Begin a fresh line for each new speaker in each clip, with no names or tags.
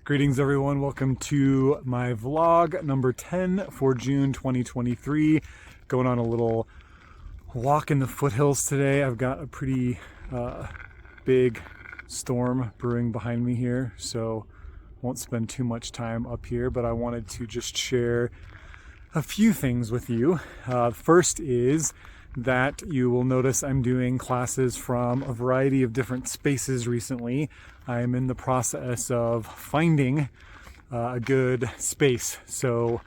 Greetings everyone, welcome to my vlog number 10 for June 2023. Going on a little walk in the foothills today. I've got a pretty big storm brewing behind me here, so won't spend too much time up here, but I wanted to just share a few things with you. First is that you will notice I'm doing classes from a variety of different spaces recently. I'm in the process of finding a good space. So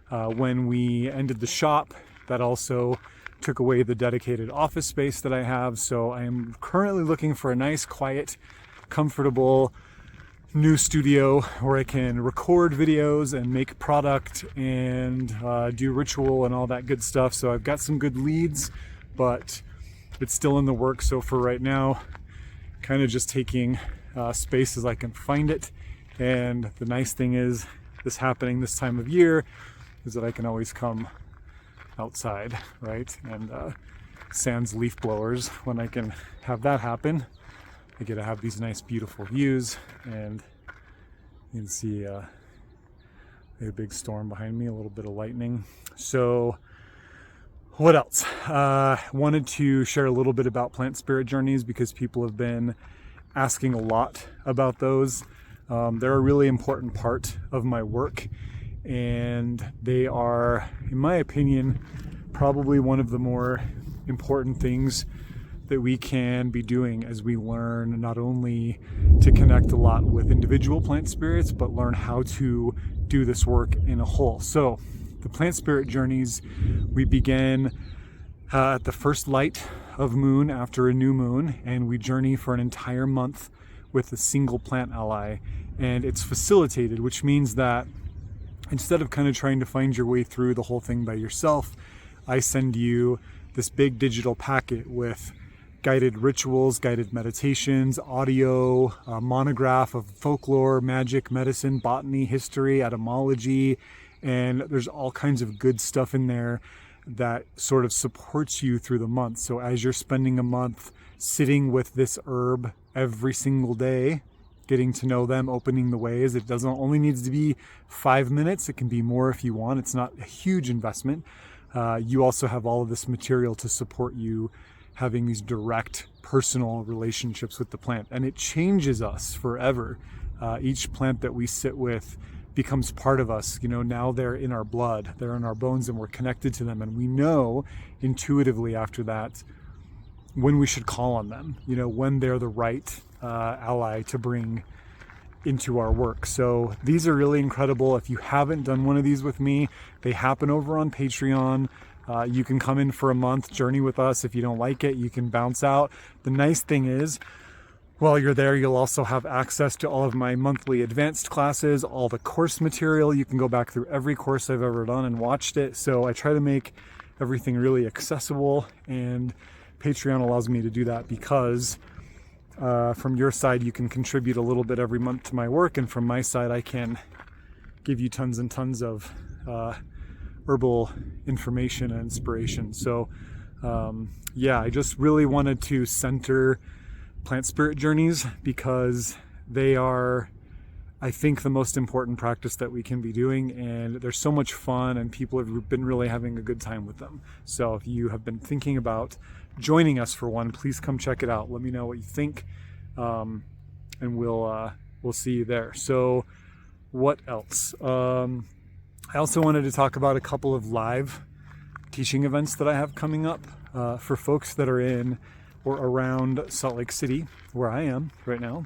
when we ended the shop, that also took away the dedicated office space that I have. So I am currently looking for a nice, quiet, comfortable new studio where I can record videos and make product and do ritual and all that good stuff. So I've got some good leads, but it's still in the works. So for right now, kind of just taking space as I can find it. And the nice thing is this happening this time of year is that I can always come outside, right? And sans leaf blowers, when I can have that happen, I get to have these nice beautiful views. And you can see a big storm behind me, a little bit of lightning. So what else? Wanted to share a little bit about plant spirit journeys because people have been asking a lot about those. They're a really important part of my work, and they are, in my opinion, probably one of the more important things that we can be doing as we learn not only to connect a lot with individual plant spirits, but learn how to do this work in a whole. So the plant spirit journeys, we begin at the first light of moon after a new moon, and we journey for an entire month with a single plant ally. And it's facilitated, which means that instead of kind of trying to find your way through the whole thing by yourself, I send you this big digital packet with guided rituals, guided meditations, audio, a monograph of folklore, magic, medicine, botany, history, etymology, and there's all kinds of good stuff in there that sort of supports you through the month. So as you're spending a month sitting with this herb every single day, getting to know them, opening the ways, it doesn't only needs to be 5 minutes. It can be more if you want. It's not a huge investment. You also have all of this material to support you having these direct personal relationships with the plant, and it changes us forever. Each plant that we sit with becomes part of us. You know, now they're in our blood, they're in our bones, and we're connected to them, and we know intuitively after that when we should call on them, you know, when they're the right ally to bring into our work. So these are really incredible. If you haven't done one of these with me, they happen over on Patreon. You can come in for a month, journey with us. If you don't like it, you can bounce out. The nice thing is, while you're there, you'll also have access to all of my monthly advanced classes, all the course material. You can go back through every course I've ever done and watched it. So I try to make everything really accessible, and Patreon allows me to do that because from your side, you can contribute a little bit every month to my work, and from my side, I can give you tons and tons of herbal information and inspiration. So yeah, I just really wanted to center plant spirit journeys because they are, I think, the most important practice that we can be doing, and they're so much fun, and people have been really having a good time with them. So if you have been thinking about joining us for one, please come check it out. Let me know what you think, and we'll see you there. So what else? I also wanted to talk about a couple of live teaching events that I have coming up for folks that are in or around Salt Lake City, where I am right now.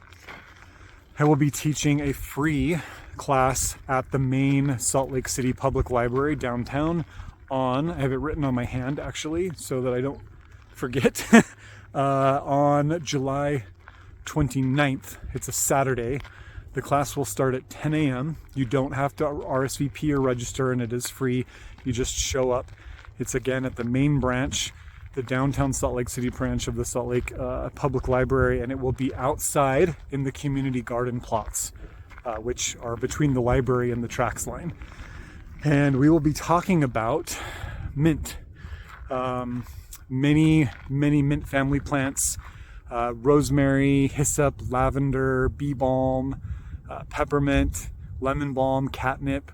I will be teaching a free class at the main Salt Lake City Public Library downtown on, I have it written on my hand actually, so that I don't forget, on July 29th. It's a Saturday. The class will start at 10 a.m. You don't have to RSVP or register, and it is free. You just show up. It's again at the main branch, the downtown Salt Lake City branch of the Salt Lake Public Library, and it will be outside in the community garden plots, which are between the library and the tracks line. And we will be talking about mint. Many mint family plants, rosemary, hyssop, lavender, bee balm, peppermint, lemon balm, catnip.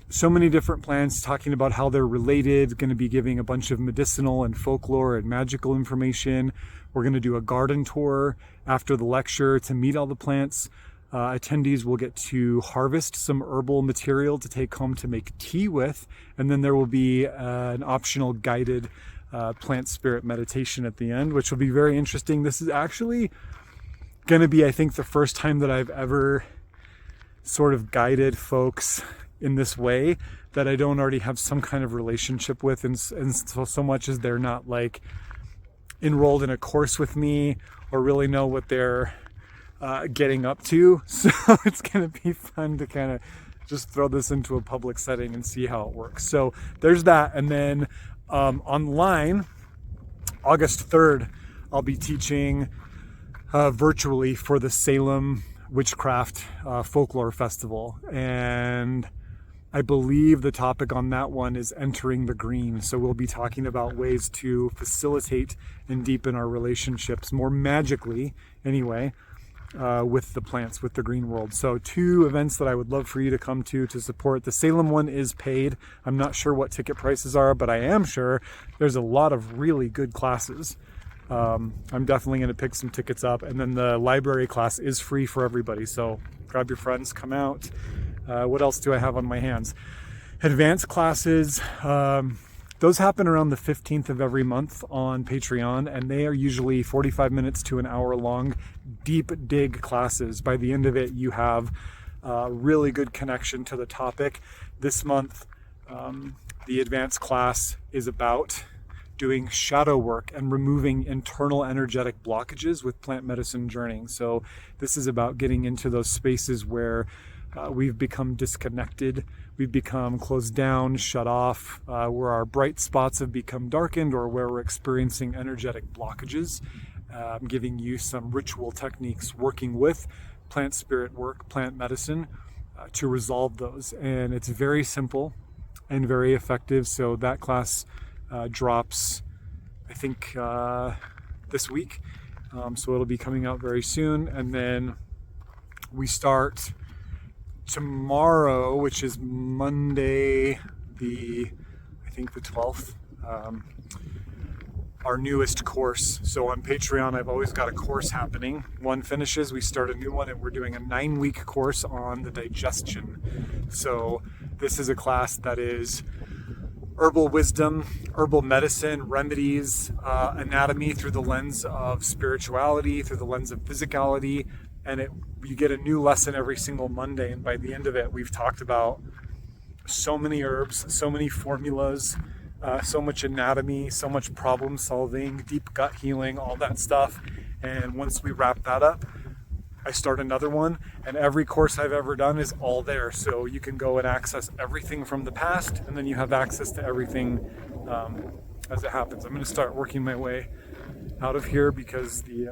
So many different plants, talking about how they're related. Going to be giving a bunch of medicinal and folklore and magical information. We're going to do a garden tour after the lecture to meet all the plants. Attendees will get to harvest some herbal material to take home to make tea with, and then there will be an optional guided plant spirit meditation at the end, which will be very interesting. This is actually going to be, I think, the first time that I've ever sort of guided folks in this way that I don't already have some kind of relationship with, and so much as they're not like enrolled in a course with me or really know what they're getting up to. So it's going to be fun to kind of just throw this into a public setting and see how it works. So there's that. And then online, August 3rd, I'll be teaching virtually for the Salem WITCHCRAFT Folklore Festival. And I believe the topic on that one is entering the green. So we'll be talking about ways to facilitate and deepen our relationships more magically anyway, with the plants, with the green world. So 2 events that I would love for you to come to support. The Salem one is paid. I'm not sure what ticket prices are, but I am sure there's a lot of really good classes. I'm definitely going to pick some tickets up. And then the library class is free for everybody. So grab your friends, come out. What else do I have on my hands? Advanced classes. Those happen around the 15th of every month on Patreon, and they are usually 45 minutes to an hour long, deep dig classes. By the end of it, you have a really good connection to the topic. This month, the advanced class is about doing shadow work and removing internal energetic blockages with plant medicine journeying. So this is about getting into those spaces where we've become disconnected, we've become closed down, shut off, where our bright spots have become darkened, or where we're experiencing energetic blockages. I'm giving you some ritual techniques working with plant spirit work, plant medicine, to resolve those. And it's very simple and very effective. So that class drops, I think, this week. So it'll be coming out very soon. And then we start tomorrow, which is Monday, I think the 12th, our newest course. So on Patreon, I've always got a course happening. One finishes, we start a new one, and we're doing a 9-week course on the digestion. So this is a class that is herbal wisdom, herbal medicine, remedies, anatomy through the lens of spirituality, through the lens of physicality, and you get a new lesson every single Monday. And by the end of it, we've talked about so many herbs, so many formulas, so much anatomy, so much problem solving, deep gut healing, all that stuff. And once we wrap that up, I start another one, and every course I've ever done is all there. So you can go and access everything from the past, and then you have access to everything as it happens. I'm going to start working my way out of here because the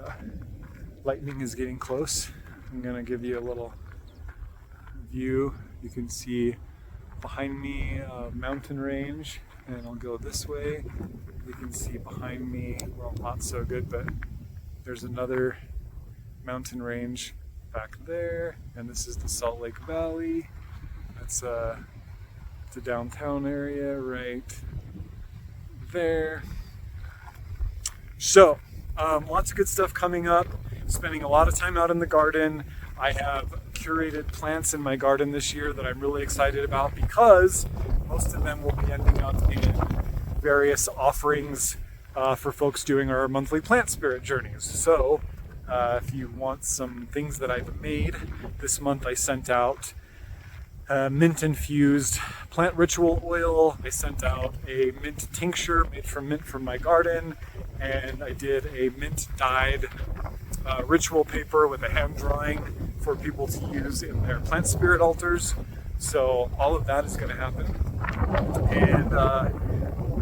lightning is getting close. I'm going to give you a little view. You can see behind me a mountain range, and I'll go this way. You can see behind me, well, not so good, but there's another mountain range back there, and this is the Salt Lake Valley. That's the downtown area right there. So lots of good stuff coming up. Spending a lot of time out in the garden. I have curated plants in my garden this year that I'm really excited about, because most of them will be ending up in various offerings for folks doing our monthly plant spirit journeys. So if you want some things that I've made, this month I sent out mint infused plant ritual oil. I sent out a mint tincture made from mint from my garden, and I did a mint dyed ritual paper with a hand drawing for people to use in their plant spirit altars. So all of that is going to happen, and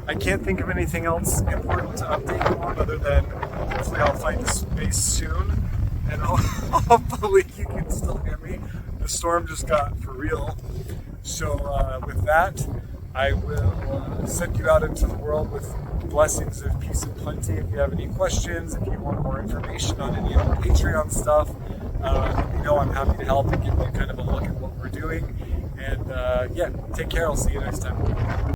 I can't think of anything else important to update you on, other than hopefully I'll find a space soon, and hopefully you can still hear me. The storm just got for real. So with that, I will send you out into the world with blessings of peace and plenty. If you have any questions, if you want more information on any of the Patreon stuff, know I'm happy to help and give you kind of a look at what we're doing. And yeah, take care. I'll see you next time.